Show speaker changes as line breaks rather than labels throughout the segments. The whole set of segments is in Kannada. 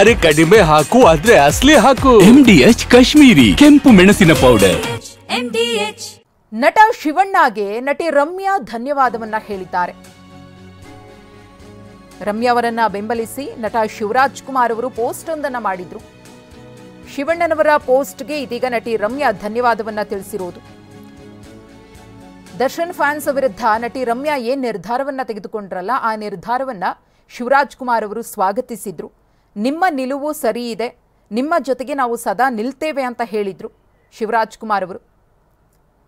ಅರೆ ಕಡಿಮೆ ಹಾಕು ಆದ್ರೆ ಅಸಲಿ ಹಾಕು. MDH ಕಾಶ್ಮೀರಿ ಕೆಂಪು ಮೆಣಸಿನ ಪೌಡರ್.
ನಟ ಶಿವಣ್ಣಗೆ ನಟಿ ರಮ್ಯಾ ಧನ್ಯವಾದವನ್ನ ಹೇಳಿದ್ದಾರೆ. ರಮ್ಯಾ ಅವರನ್ನ ಬೆಂಬಲಿಸಿ ನಟ ಶಿವರಾಜ್ ಕುಮಾರ್ ಅವರು ಪೋಸ್ಟ್ ಒಂದನ್ನ ಮಾಡಿದ್ರು. ಶಿವಣ್ಣನವರ ಪೋಸ್ಟ್ಗೆ ಇದೀಗ ನಟಿ ರಮ್ಯಾ ಧನ್ಯವಾದವನ್ನ ತಿಳಿಸಿರುವುದು. ದರ್ಶನ್ ಫ್ಯಾನ್ಸ್ ವಿರುದ್ಧ ನಟಿ ರಮ್ಯಾ ಏನ್ ನಿರ್ಧಾರವನ್ನ ತೆಗೆದುಕೊಂಡ್ರಲ್ಲ, ಆ ನಿರ್ಧಾರವನ್ನ ಶಿವರಾಜ್ ಕುಮಾರ್ ಅವರು ಸ್ವಾಗತಿಸಿದ್ರು. ನಿಮ್ಮ ನಿಲುವು ಸರಿ ಇದೆ, ನಿಮ್ಮ ಜೊತೆಗೆ ನಾವು ಸದಾ ನಿಲ್ತೇವೆ ಅಂತ ಹೇಳಿದ್ರು ಶಿವರಾಜ್ ಕುಮಾರ್ ಅವರು.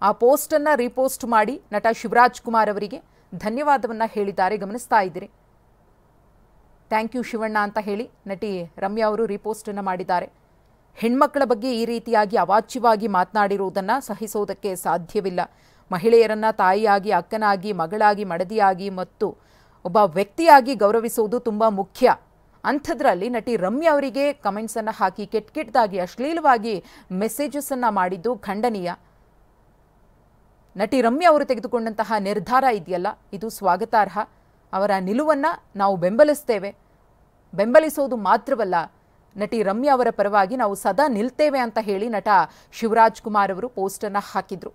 ಆ ಪೋಸ್ಟ್ ಅನ್ನ ರೀಪೋಸ್ಟ್ ಮಾಡಿ ನಟ ಶಿವರಾಜ್ ಕುಮಾರ್ ಅವರಿಗೆ ಧನ್ಯವಾದವನ್ನ ಹೇಳಿದ್ದಾರೆ. ಗಮನಿಸ್ತಾ ಇದ್ದೀರಿ. ಥ್ಯಾಂಕ್ ಯು ಶಿವಣ್ಣ ಅಂತ ಹೇಳಿ ನಟಿ ರಮ್ಯಾ ಅವರು ರೀಪೋಸ್ಟ್ ಅನ್ನ ಮಾಡಿದ್ದಾರೆ. ಹೆಣ್ಮಕ್ಕಳ ಬಗ್ಗೆ ಈ ರೀತಿಯಾಗಿ ಅವಾಚ್ಯವಾಗಿ ಮಾತನಾಡಿರುವುದನ್ನು ಸಹಿಸೋದಕ್ಕೆ ಸಾಧ್ಯವಿಲ್ಲ. ಮಹಿಳೆಯರನ್ನ ತಾಯಿಯಾಗಿ, ಅಕ್ಕನಾಗಿ, ಮಗಳಾಗಿ, ಮಡದಿಯಾಗಿ ಮತ್ತು ಒಬ್ಬ ವ್ಯಕ್ತಿಯಾಗಿ ಗೌರವಿಸುವುದು ತುಂಬ ಮುಖ್ಯ. ಅಂಥದ್ರಲ್ಲಿ ನಟಿ ರಮ್ಯಾ ಅವರಿಗೆ ಕಮೆಂಟ್ಸ್ ಅನ್ನು ಹಾಕಿ ಕೆಟ್ಟದಾಗಿ ಅಶ್ಲೀಲವಾಗಿ ಮೆಸೇಜಸ್ ಅನ್ನ ಮಾಡಿದ್ದು ಖಂಡನೀಯ. ನಟಿ ರಮ್ಯಾ ಅವರು ತೆಗೆದುಕೊಂಡಂತಹ ನಿರ್ಧಾರ ಇದೆಯಲ್ಲ, ಇದು ಸ್ವಾಗತಾರ್ಹ. ಅವರ ನಿಲುವನ್ನು ನಾವು ಬೆಂಬಲಿಸ್ತೇವೆ. ಬೆಂಬಲಿಸೋದು ಮಾತ್ರವಲ್ಲ, ನಟಿ ರಮ್ಯಾ ಅವರ ಪರವಾಗಿ ನಾವು ಸದಾ ನಿಲ್ತೇವೆ ಅಂತ ಹೇಳಿ ನಟ ಶಿವರಾಜ್ ಕುಮಾರ್ ಅವರು ಪೋಸ್ಟನ್ನು ಹಾಕಿದ್ರು.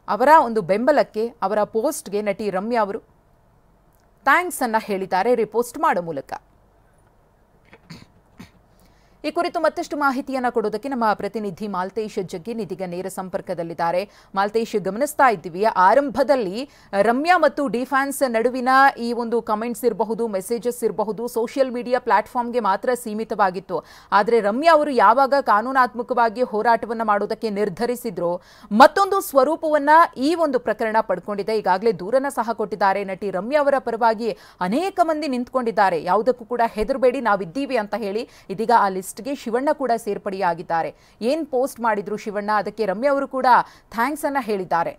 ಅವರ ಒಂದು ಬೆಂಬಲಕ್ಕೆ, ಅವರ ಪೋಸ್ಟ್ಗೆ ನಟಿ ರಮ್ಯಾ ಅವರು ಥ್ಯಾಂಕ್ಸ್ ಅನ್ನ ಹೇಳಿದ್ದಾರೆ ರಿಪೋಸ್ಟ್ ಮಾಡೋ ಮೂಲಕ. ಈ ಕುರಿತು ಮತ್ತಷ್ಟು ಮಾಹಿತಿಯನ್ನು ಕೊಡೋದಕ್ಕೆ ನಮ್ಮ ಪ್ರತಿನಿಧಿ ಮಾಲ್ತೇಶ್ ಜಗ್ಗಿನ್ ಇದೀಗ ನೇರ ಸಂಪರ್ಕದಲ್ಲಿದ್ದಾರೆ. ಮಾಲ್ತೇಶ್, ಗಮನಿಸ್ತಾ ಇದ್ದೀವಿ ಆರಂಭದಲ್ಲಿ ರಮ್ಯಾ ಮತ್ತು ಡಿಫ್ಯಾನ್ಸ್ ನಡುವಿನ ಈ ಒಂದು ಕಮೆಂಟ್ಸ್ ಇರಬಹುದು, ಮೆಸೇಜಸ್ ಇರಬಹುದು, ಸೋಷಿಯಲ್ ಮೀಡಿಯಾ ಪ್ಲಾಟ್ಫಾರ್ಮ್ಗೆ ಮಾತ್ರ ಸೀಮಿತವಾಗಿತ್ತು. ಆದರೆ ರಮ್ಯಾ ಅವರು ಯಾವಾಗ ಕಾನೂನಾತ್ಮಕವಾಗಿ ಹೋರಾಟವನ್ನು ಮಾಡೋದಕ್ಕೆ ನಿರ್ಧರಿಸಿದ್ರು, ಮತ್ತೊಂದು ಸ್ವರೂಪವನ್ನ ಈ ಒಂದು ಪ್ರಕರಣ ಪಡ್ಕೊಂಡಿದೆ. ಈಗಾಗಲೇ ದೂರನ್ನ ಸಹ ಕೊಟ್ಟಿದ್ದಾರೆ. ನಟಿ ರಮ್ಯಾ ಅವರ ಪರವಾಗಿ ಅನೇಕ ಮಂದಿ ನಿಂತ್ಕೊಂಡಿದ್ದಾರೆ. ಯಾವುದಕ್ಕೂ ಕೂಡ ಹೆದರಬೇಡಿ, ನಾವಿದ್ದೀವಿ ಅಂತ ಹೇಳಿ ಇದೀಗ ಆ ಲಿಸ್ಟ್ ಗೆ ಶಿವಣ್ಣ ಕೂಡ ಸೇರ್ಪಡೆಯಾಗಿದ್ದಾರೆ. ಏನ್ ಪೋಸ್ಟ್ ಮಾಡಿದ್ರು ಶಿವಣ್ಣ, ಅದಕ್ಕೆ ರಮ್ಯಾ ಅವರು ಕೂಡ ಥ್ಯಾಂಕ್ಸ್ ಅನ್ನ ಹೇಳಿದ್ದಾರೆ.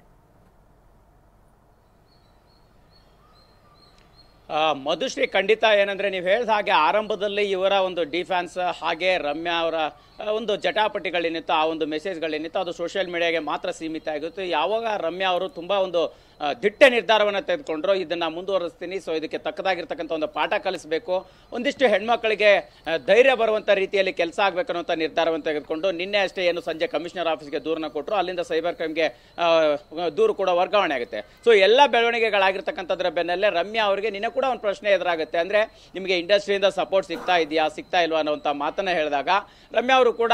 ಮಧುಶ್ರೀ, ಖಂಡಿತ ಏನಂದ್ರೆ ನೀವು ಹೇಳಿದ ಹಾಗೆ ಆರಂಭದಲ್ಲಿ ಇವರ ಒಂದು ಡಿಫ್ಯಾನ್ಸ್ ಹಾಗೆ ರಮ್ಯಾ ಅವರ ಒಂದು ಜಟಾಪಟಿಗಳೇನಿತ್ತು, ಆ ಒಂದು ಮೆಸೇಜ್ಗಳೇನಿತ್ತು, ಅದು ಸೋಷಿಯಲ್ ಮೀಡಿಯಾಗೆ ಮಾತ್ರ ಸೀಮಿತ ಆಗಿತ್ತು. ಯಾವಾಗ ರಮ್ಯಾ ಅವರು ತುಂಬಾ ಒಂದು ದಿಟ್ಟ ನಿರ್ಧಾರವನ್ನು ತೆಗೆದುಕೊಂಡ್ರು, ಇದನ್ನ ಮುಂದುವರಿಸ್ತೀನಿ, ಸೊ ಇದಕ್ಕೆ ತಕ್ಕದಾಗಿರ್ತಕ್ಕಂಥ ಒಂದು ಪಾಠ ಕಲಿಸಬೇಕು, ಒಂದಿಷ್ಟು ಹೆಣ್ಮಕ್ಳಿಗೆ ಧೈರ್ಯ ಬರುವಂಥ ರೀತಿಯಲ್ಲಿ ಕೆಲಸ ಆಗಬೇಕನ್ನುವಂಥ ನಿರ್ಧಾರವನ್ನು ತೆಗೆದುಕೊಂಡು ನಿನ್ನೆ ಅಷ್ಟೇ ಏನು ಸಂಜೆ ಕಮಿಷನರ್ ಆಫೀಸ್ಗೆ ದೂರನ್ನ ಕೊಟ್ಟರು. ಅಲ್ಲಿಂದ ಸೈಬರ್ ಕ್ರೈಮ್ಗೆ ದೂರು ಕೂಡ ವರ್ಗಾವಣೆ ಆಗುತ್ತೆ. ಸೊ ಎಲ್ಲ ಬೆಳವಣಿಗೆಗಳಾಗಿರ್ತಕ್ಕಂಥದ್ರ ಬೆನ್ನಲ್ಲೇ ರಮ್ಯಾ ಅವರಿಗೆ ನಿನ್ನೆ ಕೂಡ ಒಂದು ಪ್ರಶ್ನೆ ಎದುರಾಗುತ್ತೆ. ಅಂದರೆ ನಿಮಗೆ ಇಂಡಸ್ಟ್ರಿಯಿಂದ ಸಪೋರ್ಟ್ ಸಿಗ್ತಾ ಇದೆಯಾ, ಸಿಗ್ತಾ ಇಲ್ವಾ ಅನ್ನೋಂಥ ಮಾತನ್ನ ಹೇಳಿದಾಗ ರಮ್ಯಾ ಅವರು ಕೂಡ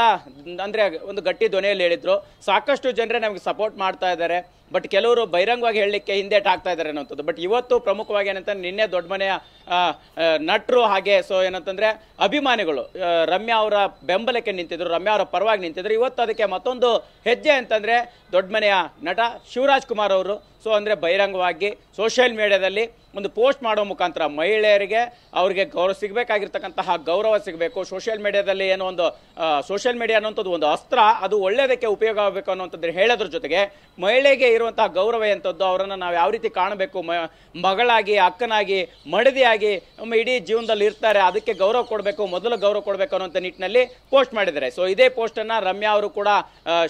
ಅಂದರೆ ಒಂದು ಗಟ್ಟಿ ಧ್ವನಿಯಲ್ಲಿ ಹೇಳಿದ್ರು, ಸಾಕಷ್ಟು ಜನರೇ ನಮಗೆ ಸಪೋರ್ಟ್ ಮಾಡ್ತಾ ಇದ್ದಾರೆ, ಬಟ್ ಕೆಲವರು ಬಹಿರಂಗವಾಗಿ ಹೇಳಲಿಕ್ಕೆ ಹಿಂದೇಟ್ ಆಗ್ತಾ ಇದ್ದಾರೆ ಅನ್ನೋಂಥದ್ದು. ಬಟ್ ಇವತ್ತು ಪ್ರಮುಖವಾಗಿ ಏನಂತಂದ್ರೆ ನಿನ್ನೆ ದೊಡ್ಡ ಮನೆಯ ನಟರು ಹಾಗೆ ಸೊ ಏನಂತಂದ್ರೆ ಅಭಿಮಾನಿಗಳು ರಮ್ಯಾ ಅವರ ಬೆಂಬಲಕ್ಕೆ ನಿಂತಿದ್ರು, ರಮ್ಯಾ ಅವರ ಪರವಾಗಿ ನಿಂತಿದ್ರು. ಇವತ್ತು ಅದಕ್ಕೆ ಮತ್ತೊಂದು ಹೆಜ್ಜೆ ಅಂತಂದ್ರೆ ದೊಡ್ಡ ಮನೆಯ ನಟ ಶಿವರಾಜ್ ಕುಮಾರ್ ಅವರು ಸೊ ಅಂದರೆ ಬಹಿರಂಗವಾಗಿ ಸೋಷಿಯಲ್ ಮೀಡಿಯಾದಲ್ಲಿ ಒಂದು ಪೋಸ್ಟ್ ಮಾಡೋ ಮುಖಾಂತರ ಮಹಿಳೆಯರಿಗೆ ಅವ್ರಿಗೆ ಸಿಗಬೇಕಾಗಿರ್ತಕ್ಕಂತಹ ಗೌರವ ಸಿಗಬೇಕು. ಸೋಷಿಯಲ್ ಮೀಡಿಯಾದಲ್ಲಿ ಏನೋ ಒಂದು ಸೋಷಿಯಲ್ ಮೀಡಿಯಾ ಅನ್ನೋಂಥದ್ದು ಒಂದು ಅಸ್ತ್ರ, ಅದು ಒಳ್ಳೆಯದಕ್ಕೆ ಉಪಯೋಗ ಆಗಬೇಕು ಅನ್ನೋಂಥದ್ದು ಹೇಳೋದ್ರ ಜೊತೆಗೆ ಮಹಿಳೆಗೆ ಇರುವಂತಹ ಗೌರವ ಎಂಥದ್ದು, ಅವರನ್ನು ನಾವು ಯಾವ ರೀತಿ ಕಾಣಬೇಕು, ಮಗಳಾಗಿ, ಅಕ್ಕನಾಗಿ, ಮಡದಿಯಾಗಿ ಇಡೀ ಜೀವನದಲ್ಲಿ ಇರ್ತಾರೆ, ಅದಕ್ಕೆ ಗೌರವ ಕೊಡಬೇಕು, ಮೊದಲು ಗೌರವ ಕೊಡಬೇಕು ಅನ್ನೋಂಥ ನಿಟ್ಟಿನಲ್ಲಿ ಪೋಸ್ಟ್ ಮಾಡಿದ್ದಾರೆ. ಸೊ ಇದೇ ಪೋಸ್ಟನ್ನು ರಮ್ಯಾ ಅವರು ಕೂಡ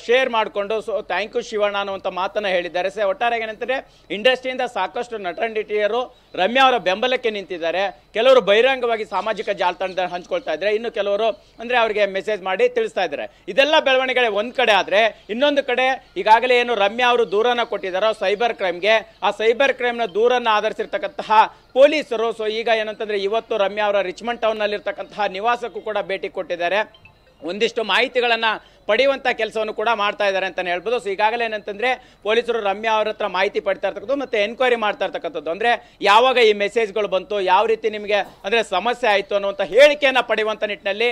ಶೇರ್ ಮಾಡಿಕೊಂಡು ಸೊ ಥ್ಯಾಂಕ್ ಯು ಶಿವಣ್ಣ ಅನ್ನುವಂಥ ಮಾತನ್ನು ಹೇಳಿದ್ದಾರೆ. ಸೊ ಒಟ್ಟಾರೆ ಏನಂತಂದ್ರೆ ಇಂಡಸ್ಟ್ರಿಯಿಂದ ಸಾಕಷ್ಟು ನಟನಟಿಯರು ರಮ್ಯಾ ಅವರ ಬೆಂಬಲಕ್ಕೆ ನಿಂತಿದ್ದಾರೆ. ಕೆಲವರು ಬಹಿರಂಗವಾಗಿ ಸಾಮಾಜಿಕ ಜಾಲತಾಣದಲ್ಲಿ ಹಂಚ್ಕೊಳ್ತಾ ಇದ್ದಾರೆ, ಇನ್ನು ಕೆಲವರು ಅಂದ್ರೆ ಅವರಿಗೆ ಮೆಸೇಜ್ ಮಾಡಿ ತಿಳಿಸ್ತಾ ಇದ್ದಾರೆ. ಇದೆಲ್ಲ ಬೆಳವಣಿಗೆ ಒಂದ್ ಕಡೆ ಆದ್ರೆ, ಇನ್ನೊಂದು ಕಡೆ ಈಗಾಗಲೇ ಏನು ರಮ್ಯಾ ಅವರು ದೂರನ್ನ ಕೊಟ್ಟಿದ್ದಾರೋ ಸೈಬರ್ ಕ್ರೈಮ್ಗೆ, ಆ ಸೈಬರ್ ಕ್ರೈಮ್ನ ದೂರನ್ನ ಆಧರಿಸಿರ್ತಕ್ಕಂತಹ ಪೊಲೀಸರು ಸೊ ಈಗ ಏನಂತಂದ್ರೆ ಇವತ್ತು ರಮ್ಯಾ ಅವರ ರಿಚ್ಮಂಡ್ ಟೌನ್ ನಲ್ಲಿ ಇರ್ತಕ್ಕಂತಹ ನಿವಾಸಕ್ಕೂ ಕೂಡ ಭೇಟಿ ಕೊಟ್ಟಿದ್ದಾರೆ. ಒಂದಿಷ್ಟು ಮಾಹಿತಿಗಳನ್ನ ಪಡೆಯುವಂಥ ಕೆಲಸವನ್ನು ಕೂಡ ಮಾಡ್ತಾ ಇದ್ದಾರೆ ಅಂತಲೇ ಹೇಳ್ಬೋದು. ಸೊ ಈಗಾಗಲೇ ಏನಂತಂದ್ರೆ ಪೊಲೀಸರು ರಮ್ಯಾ ಅವರ ಹತ್ರ ಮಾಹಿತಿ ಪಡಿತಾ ಇರ್ತಕ್ಕಂಥದ್ದು ಮತ್ತೆ ಎನ್ಕ್ವೈರಿ ಮಾಡ್ತಾ ಇರ್ತಕ್ಕಂಥದ್ದು, ಅಂದ್ರೆ ಯಾವಾಗ ಈ ಮೆಸೇಜ್ಗಳು ಬಂತು, ಯಾವ ರೀತಿ ನಿಮಗೆ ಅಂದ್ರೆ ಸಮಸ್ಯೆ ಆಯಿತು ಅನ್ನುವಂಥ ಹೇಳಿಕೆಯನ್ನು ಪಡೆಯುವಂಥ ನಿಟ್ಟಿನಲ್ಲಿ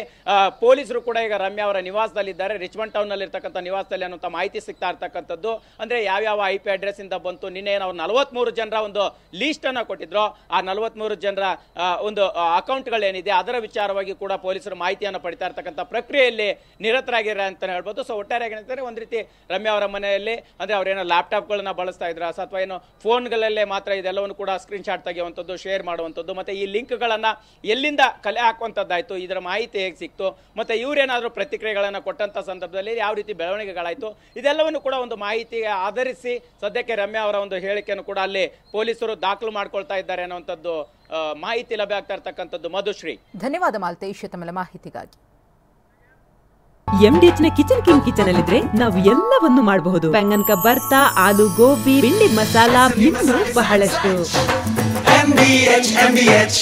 ಪೊಲೀಸರು ಕೂಡ ಈಗ ರಮ್ಯಾ ಅವರ ನಿವಾಸದಲ್ಲಿದ್ದಾರೆ. ರಿಚ್ಮಂಡ್ ಟೌನ್ ನಲ್ಲಿ ಇರ್ತಕ್ಕಂಥ ನಿವಾಸದಲ್ಲಿ ಅನ್ನುವಂಥ ಮಾಹಿತಿ ಸಿಗ್ತಾ ಇರ್ತಕ್ಕಂಥದ್ದು. ಅಂದ್ರೆ ಯಾವ್ಯಾವ IP ಅಡ್ರೆಸ್ ಇಂದ ಬಂತು, ನಿನ್ನೆ ನಾವು 43 ಜನರ ಒಂದು ಲೀಸ್ಟ್ ಅನ್ನ ಕೊಟ್ಟಿದ್ರು, ಆ 43 ಜನರ ಒಂದು ಅಕೌಂಟ್ಗಳೇನಿದೆ ಅದರ ವಿಚಾರವಾಗಿ ಕೂಡ ಪೊಲೀಸರು ಮಾಹಿತಿಯನ್ನು ಪಡಿತಾ ಇರ್ತಕ್ಕಂಥ ಪ್ರಕ್ರಿಯೆಯಲ್ಲಿ ನಿರತರಾಗಿದ್ದಾರೆ ಅಂತಾನೆ ಹೇಳ್ಬೋದು. ಸೊ ಒಟ್ಟಾರೆಯಾಗಿ ಏನಂತಾರೆ ಒಂದು ರೀತಿ ರಮ್ಯಾ ಅವರ ಮನೆಯಲ್ಲಿ ಅಂದ್ರೆ ಅವ್ರೇನೋ ಲ್ಯಾಪ್ಟಾಪ್ಗಳನ್ನ ಬಳಸ್ತಾ ಇದ್ರ ಅಥವಾ ಏನೋ ಫೋನ್ಗಳಲ್ಲೇ ಮಾತ್ರ ಇದೆಲ್ಲವನ್ನು ಕೂಡ ಸ್ಕ್ರೀನ್ ಶಾಟ್ ತೆಗೆಯುವಂಥದ್ದು, ಶೇರ್ ಮಾಡುವಂಥದ್ದು, ಮತ್ತೆ ಈ ಲಿಂಕ್ಗಳನ್ನ ಎಲ್ಲಿಂದ ಕಲೆ ಹಾಕುವಂಥದ್ದಾಯ್ತು, ಇದರ ಮಾಹಿತಿ ಹೇಗೆ ಸಿಕ್ತು, ಮತ್ತೆ ಇವರೇನಾದರೂ ಪ್ರತಿಕ್ರಿಯೆಗಳನ್ನು ಕೊಟ್ಟಂತ ಸಂದರ್ಭದಲ್ಲಿ ಯಾವ ರೀತಿ ಬೆಳವಣಿಗೆಗಳಾಯ್ತು, ಇದೆಲ್ಲವನ್ನು ಕೂಡ ಒಂದು ಮಾಹಿತಿಗೆ ಆಧರಿಸಿ ಸದ್ಯಕ್ಕೆ ರಮ್ಯಾ ಅವರ ಒಂದು ಹೇಳಿಕೆಯನ್ನು ಕೂಡ ಅಲ್ಲಿ ಪೊಲೀಸರು ದಾಖಲು ಮಾಡ್ಕೊಳ್ತಾ ಇದ್ದಾರೆ ಅನ್ನುವಂಥದ್ದು ಮಾಹಿತಿ ಲಭ್ಯ ಆಗ್ತಾ ಇರ್ತಕ್ಕಂಥದ್ದು. ಮಧುಶ್ರೀ,
ಧನ್ಯವಾದ ಮಾಲ್ತೇಶ್ ತಮ್ಮ ಮಾಹಿತಿಗಾಗಿ.
MDH ನ ಕಿಚನ್ ಕಿಂಗ್ ಕಿಚನ್ ಅಲ್ಲಿದ್ರೆ ನಾವು ಎಲ್ಲವನ್ನು ಮಾಡಬಹುದು. ಬೆಂಗನ್ ಕ ಬರ್ತಾ, ಆಲೂ ಗೋಬಿ, ಭಿಂಡಿ ಮಸಾಲಾ, ಇನ್ನೂ ಬಹಳಷ್ಟು. MDH